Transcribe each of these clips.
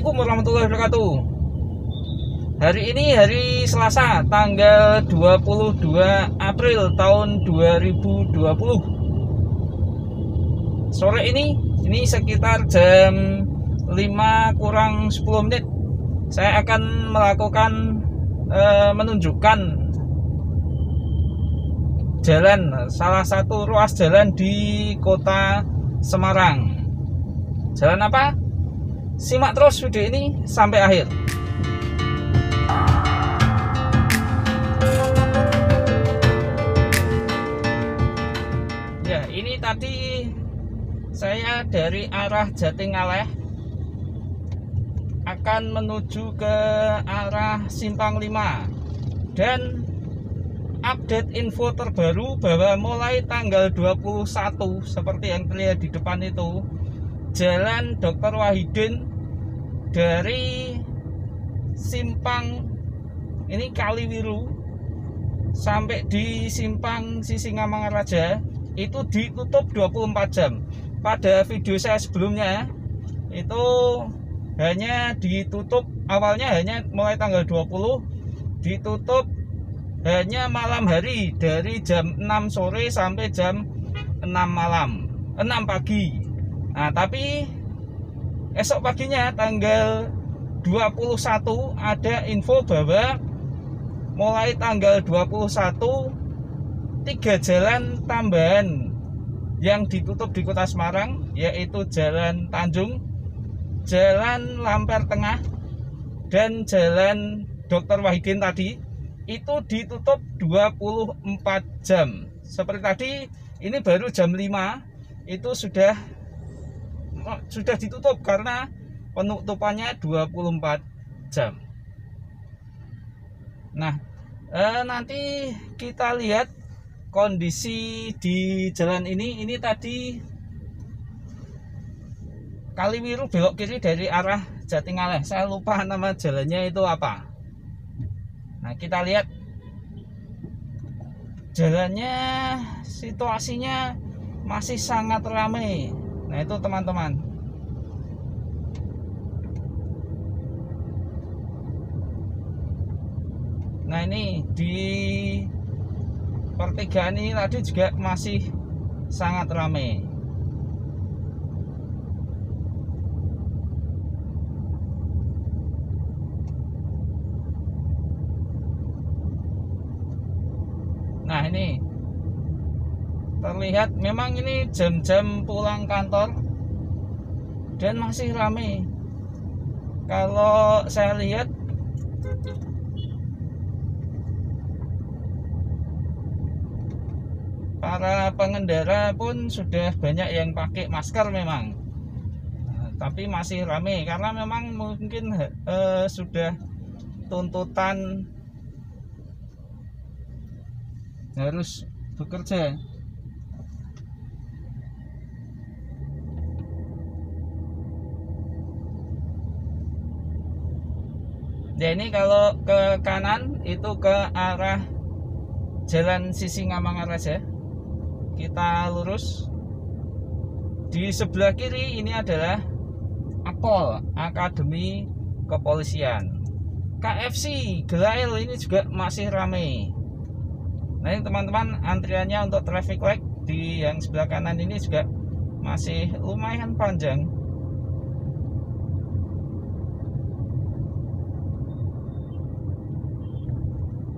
Assalamualaikum warahmatullahi wabarakatuh. Hari ini hari Selasa tanggal 22 April tahun 2020. Sore ini sekitar jam 5 kurang 10 menit saya akan melakukan menunjukkan jalan, salah satu ruas jalan di kota Semarang. Jalan apa? Simak terus video ini sampai akhir. Ya, ini tadi saya dari arah Jatingaleh akan menuju ke arah Simpang 5, dan update info terbaru bahwa mulai tanggal 21 seperti yang terlihat di depan itu, Jalan Dr. Wahidin dari Simpang ini Kaliwiru sampai di Simpang Sisingamangaraja itu ditutup 24 jam. Pada video saya sebelumnya itu hanya ditutup, awalnya hanya mulai tanggal 20 ditutup hanya malam hari dari jam 6 sore sampai jam 6 pagi. Nah, tapi esok paginya tanggal 21 ada info bahwa mulai tanggal 21 3 jalan tambahan yang ditutup di kota Semarang, yaitu Jalan Tanjung, Jalan Lamper Tengah, dan Jalan Dr. Wahidin tadi itu ditutup 24 jam. Seperti tadi ini baru jam 5 itu sudah ditutup karena penutupannya 24 jam. Nah, nanti kita lihat kondisi di jalan ini. Ini tadi Kaliwiru belok kiri dari arah Jatingaleh. Saya lupa nama jalannya itu apa. Nah, kita lihat jalannya, situasinya masih sangat ramai. Nah, itu teman-teman. Nah, ini di pertigaan ini tadi juga masih sangat ramai. Nah, ini terlihat memang ini jam-jam pulang kantor dan masih ramai. Kalau saya lihat para pengendara pun sudah banyak yang pakai masker memang. Nah, tapi masih ramai karena memang mungkin sudah tuntutan harus bekerja. Ya, ini kalau ke kanan itu ke arah Jalan Sisingamangaraja, kita lurus. Di sebelah kiri ini adalah AKPOL, Akademi Kepolisian. KFC Gelail ini juga masih ramai. Nah, ini teman-teman, antriannya untuk traffic light di yang sebelah kanan ini juga masih lumayan panjang.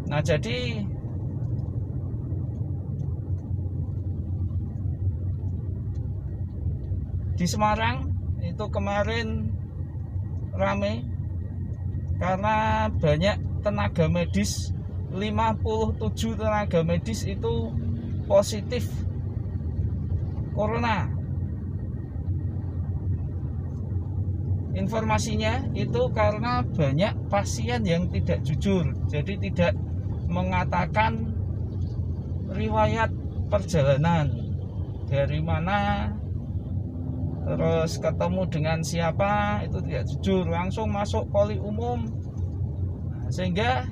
Nah, jadi di Semarang itu kemarin ramai karena banyak tenaga medis. 57 tenaga medis itu positif corona. Informasinya itu karena banyak pasien yang tidak jujur, jadi tidak mengatakan riwayat perjalanan, dari mana, terus ketemu dengan siapa, itu tidak jujur, langsung masuk poli umum. Nah, sehingga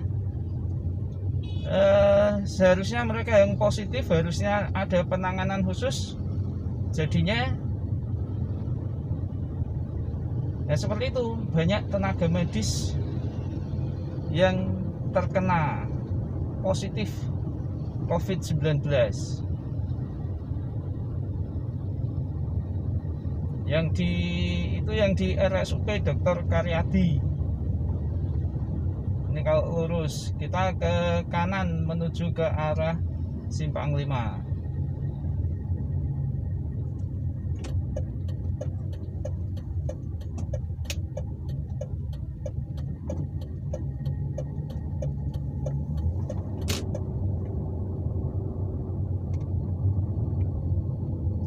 seharusnya mereka yang positif harusnya ada penanganan khusus, jadinya Nah seperti itu, banyak tenaga medis yang terkena positif COVID-19. Yang di RSUP Dr. Karyadi. Ini kalau lurus kita ke kanan menuju ke arah Simpang 5.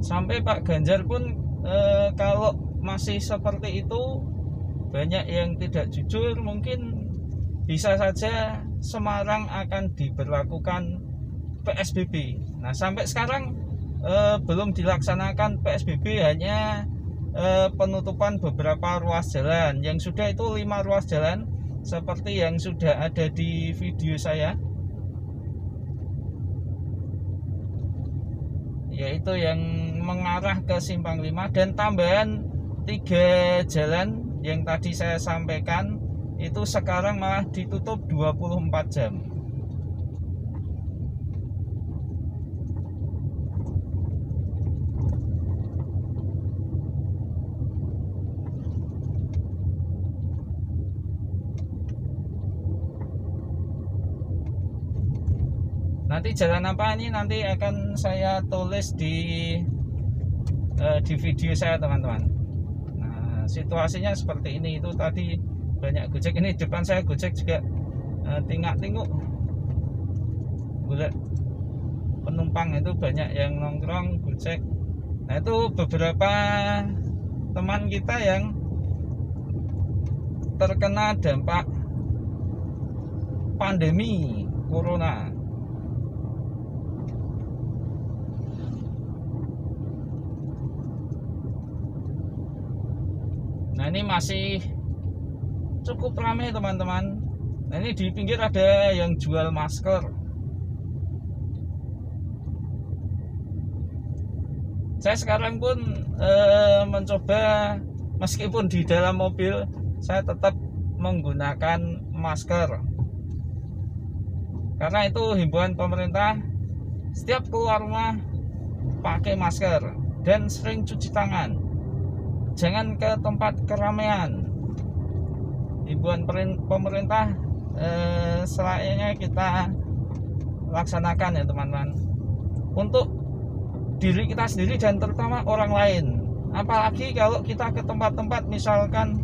Sampai Pak Ganjar pun kalau masih seperti itu, banyak yang tidak jujur, mungkin bisa saja Semarang akan diberlakukan PSBB. Nah sampai sekarang belum dilaksanakan PSBB, hanya penutupan beberapa ruas jalan. Yang sudah itu 5 ruas jalan seperti yang sudah ada di video saya, yaitu yang mengarah ke Simpang 5, dan tambahan 3 jalan yang tadi saya sampaikan itu sekarang malah ditutup 24 jam. Nanti jalan apa ini nanti akan saya tulis di video saya, teman-teman. Nah situasinya seperti ini. Itu tadi banyak Gojek, ini depan saya Gojek juga tingak-tinguk, penumpang itu banyak yang nongkrong Gojek. Nah itu beberapa teman kita yang terkena dampak pandemi corona. Nah ini masih cukup ramai, teman-teman. Nah ini di pinggir ada yang jual masker. Saya sekarang pun mencoba, meskipun di dalam mobil saya tetap menggunakan masker, karena itu himbauan pemerintah, setiap keluar rumah pakai masker dan sering cuci tangan. Jangan ke tempat keramaian. Himbauan pemerintah selayaknya kita laksanakan ya teman-teman, untuk diri kita sendiri dan terutama orang lain. Apalagi kalau kita ke tempat-tempat misalkan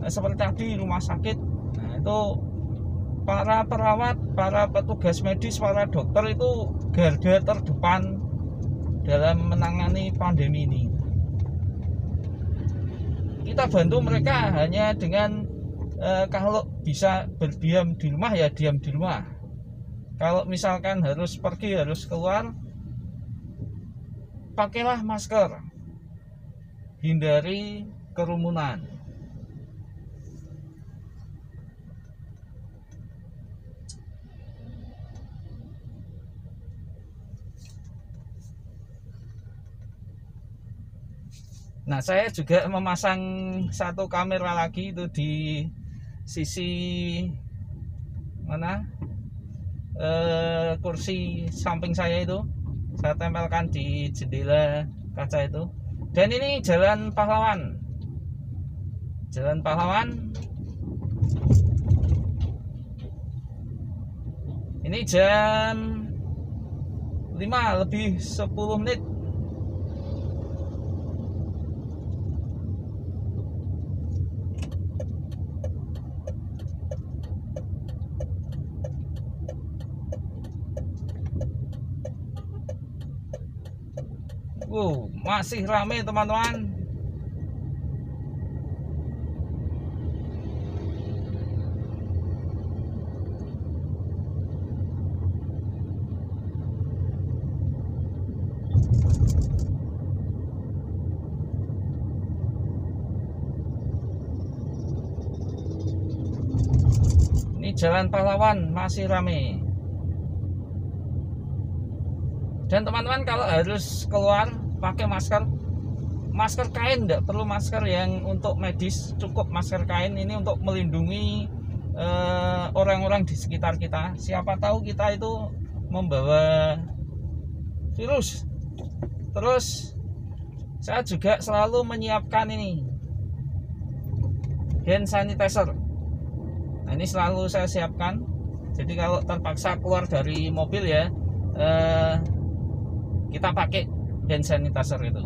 seperti tadi rumah sakit, nah itu para perawat, para petugas medis, para dokter itu garda terdepan dalam menangani pandemi ini. Kita bantu mereka hanya dengan kalau bisa berdiam di rumah ya diam di rumah. Kalau misalkan harus pergi, harus keluar, pakailah masker, hindari kerumunan. Nah saya juga memasang satu kamera lagi itu di sisi mana kursi samping saya itu, saya tempelkan di jendela kaca itu. Dan ini Jalan Pahlawan, Jalan Pahlawan. Ini jam 5 lebih 10 menit. Masih ramai teman-teman. Ini Jalan Pahlawan masih ramai. Dan teman-teman kalau harus keluar pakai masker, masker kain, tidak perlu masker yang untuk medis, cukup masker kain ini untuk melindungi orang-orang di sekitar kita. Siapa tahu kita itu membawa virus. Terus saya juga selalu menyiapkan ini hand sanitizer. Nah, ini selalu saya siapkan. Jadi kalau terpaksa keluar dari mobil ya, kita pakai hand sanitizer itu.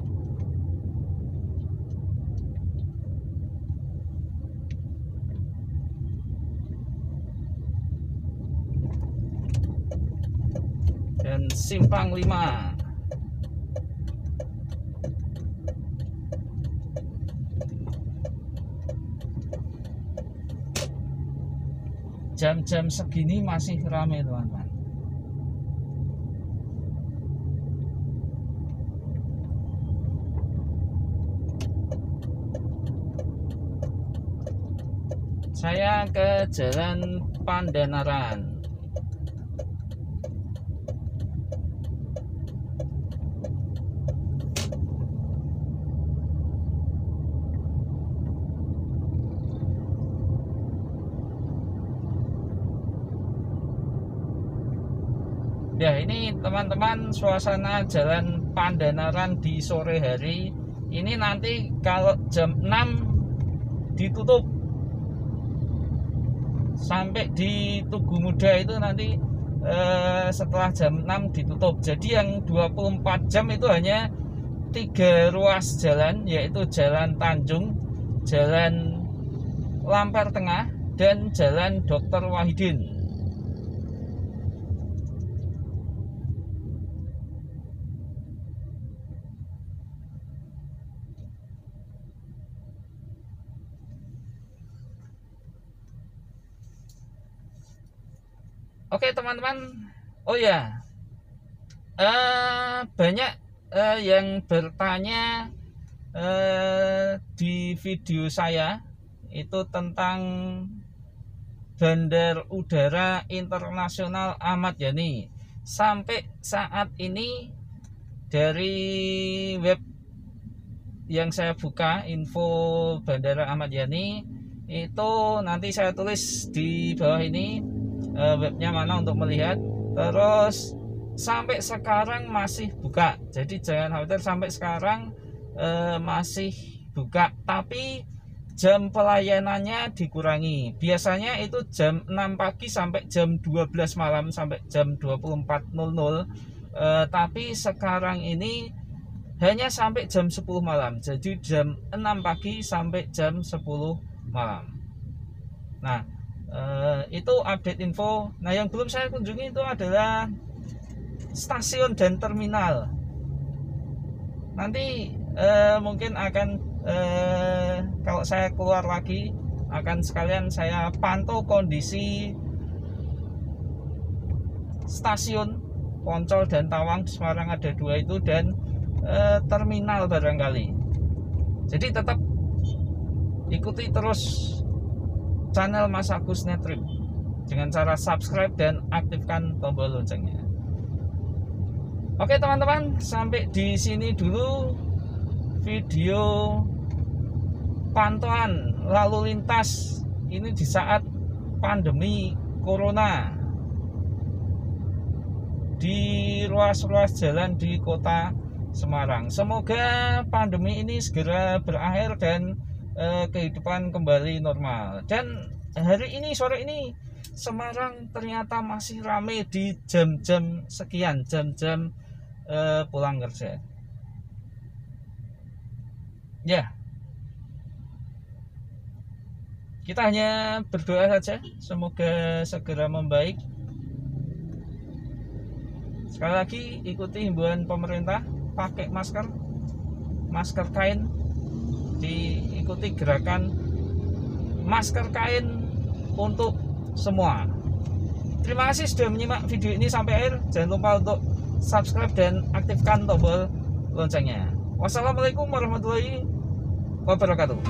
Dan simpang 5. Jam-jam segini masih ramai teman-teman. Saya ke Jalan Pandanaran. Ya, ini teman-teman suasana Jalan Pandanaran di sore hari. Ini nanti kalau jam 6 ditutup sampai di Tugu Muda itu nanti setelah jam 6 ditutup. Jadi yang 24 jam itu hanya 3 ruas jalan, yaitu Jalan Tanjung, Jalan Lampar Tengah, dan Jalan Dr. Wahidin. Oke teman-teman, oh ya, banyak yang bertanya di video saya itu tentang Bandar Udara Internasional Ahmad Yani. Sampai saat ini dari web yang saya buka, info Bandara Ahmad Yani, itu nanti saya tulis di bawah ini webnya mana untuk melihat. Terus sampai sekarang masih buka, jadi jangan khawatir, sampai sekarang masih buka, tapi jam pelayanannya dikurangi. Biasanya itu jam 6 pagi sampai jam 12 malam sampai jam 24.00, tapi sekarang ini hanya sampai jam 10 malam, jadi jam 6 pagi sampai jam 10 malam. Nah, itu update info. Nah, yang belum saya kunjungi itu adalah stasiun dan terminal. Nanti mungkin akan kalau saya keluar lagi akan sekalian saya pantau kondisi stasiun Poncol dan Tawang di Semarang, ada 2 itu, dan terminal barangkali. Jadi tetap ikuti terus channel Mas Agus Net Trip dengan cara subscribe dan aktifkan tombol loncengnya. Oke teman-teman, sampai di sini dulu video pantauan lalu lintas ini di saat pandemi corona di ruas-ruas jalan di kota Semarang. Semoga pandemi ini segera berakhir dan kehidupan kembali normal. Dan hari ini, sore ini, Semarang ternyata masih ramai di jam-jam sekian, jam-jam pulang kerja. Ya, kita hanya berdoa saja semoga segera membaik. Sekali lagi, ikuti himbauan pemerintah, pakai masker kain, diikuti gerakan masker kain untuk semua. Terima kasih sudah menyimak video ini sampai akhir. Jangan lupa untuk subscribe dan aktifkan tombol loncengnya. Wassalamualaikum warahmatullahi wabarakatuh.